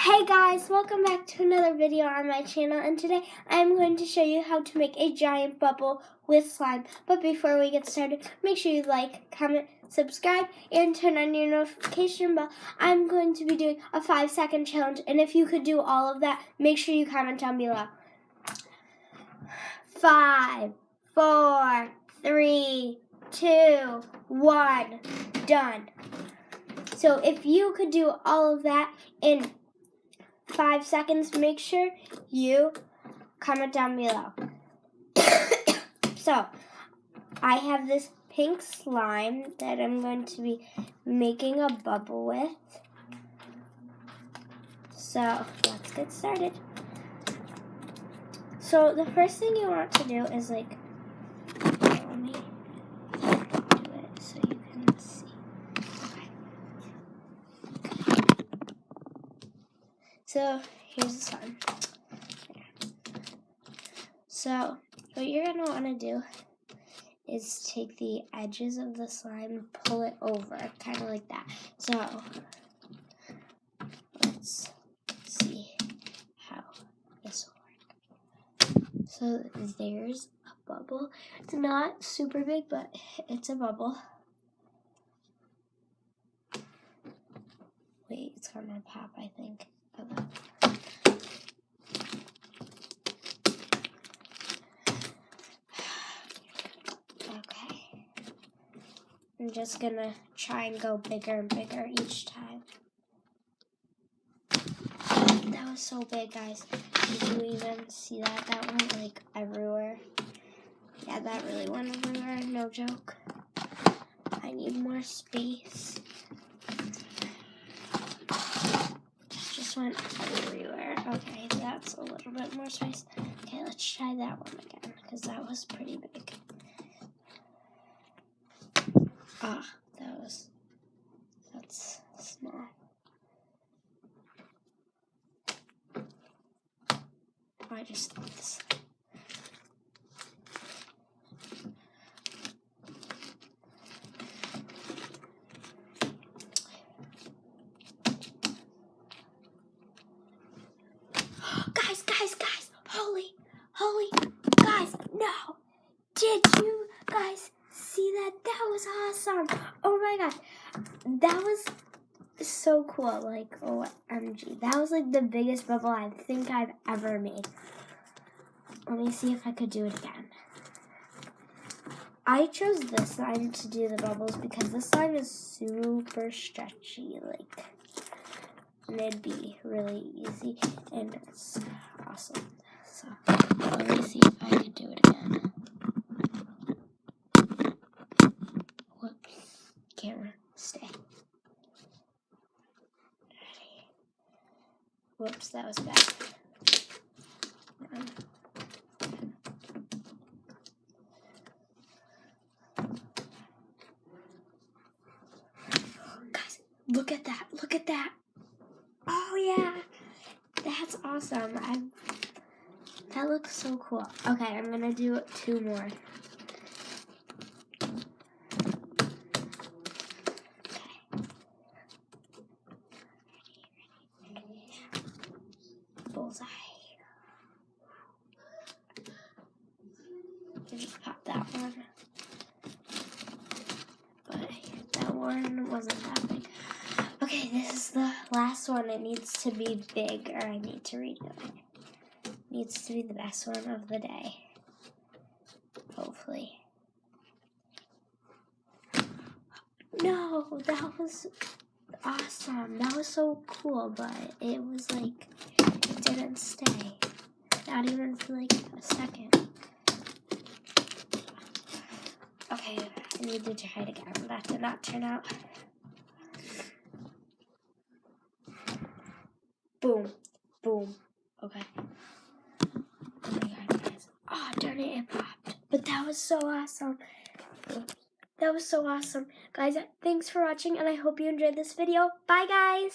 Hey guys, welcome back to another video on my channel, and today I'm going to show you how to make a giant bubble with slime. But before we get started, make sure you like, comment, subscribe, and turn on your notification bell. I'm going to be doing a 5-second challenge, and if you could do all of that, make sure you comment down below. 5, 4, 3, 2, 1, done. So if you could do all of that in 5 seconds, make sure you comment down below. So, I have this pink slime that I'm going to be making a bubble with. So, let's get started. So, the first thing you want to do is let me do it so you can see. Okay. So, here's the slime. So, what you're going to want to do is take the edges of the slime and pull it over, kind of like that. So, let's see how this will work. So, there's a bubble. It's not super big, but it's a bubble. Wait, it's gonna pop, I think. Okay. I'm just gonna try and go bigger and bigger each time. That was so big, guys. Did you even see that? That went like everywhere. Yeah, that really went everywhere, no joke. I need more space. Just went everywhere. Okay, that's a little bit more space. Okay, let's try that one again, because that was pretty big. That's small. I just thought this. Guys, holy, guys, no. Did you guys see that? That was awesome. Oh my gosh. That was so cool. Like, OMG. That was like the biggest bubble I think I've ever made. Let me see if I could do it again. I chose this slime to do the bubbles because this slime is super stretchy, and it'd be really easy, and it's awesome. So, let me see if I could do it again. Whoops. Camera, stay. Ready. Whoops, that was bad. Guys, look at that. Look at that. Oh, yeah. That's awesome. That looks so cool. Okay, I'm going to do 2 more. Bullseye. Just pop that one. But that one wasn't that big. Okay, this is the last one. It needs to be big, or I need to redo it. It needs to be the best one of the day. Hopefully. No, that was awesome. That was so cool, but it was like, it didn't stay. Not even for like a second. Okay, I need to try it again. That did not turn out. Boom. Boom. Okay. Oh my god, guys. Oh, darn it, it popped. But that was so awesome. That was so awesome. Guys, thanks for watching, and I hope you enjoyed this video. Bye, guys.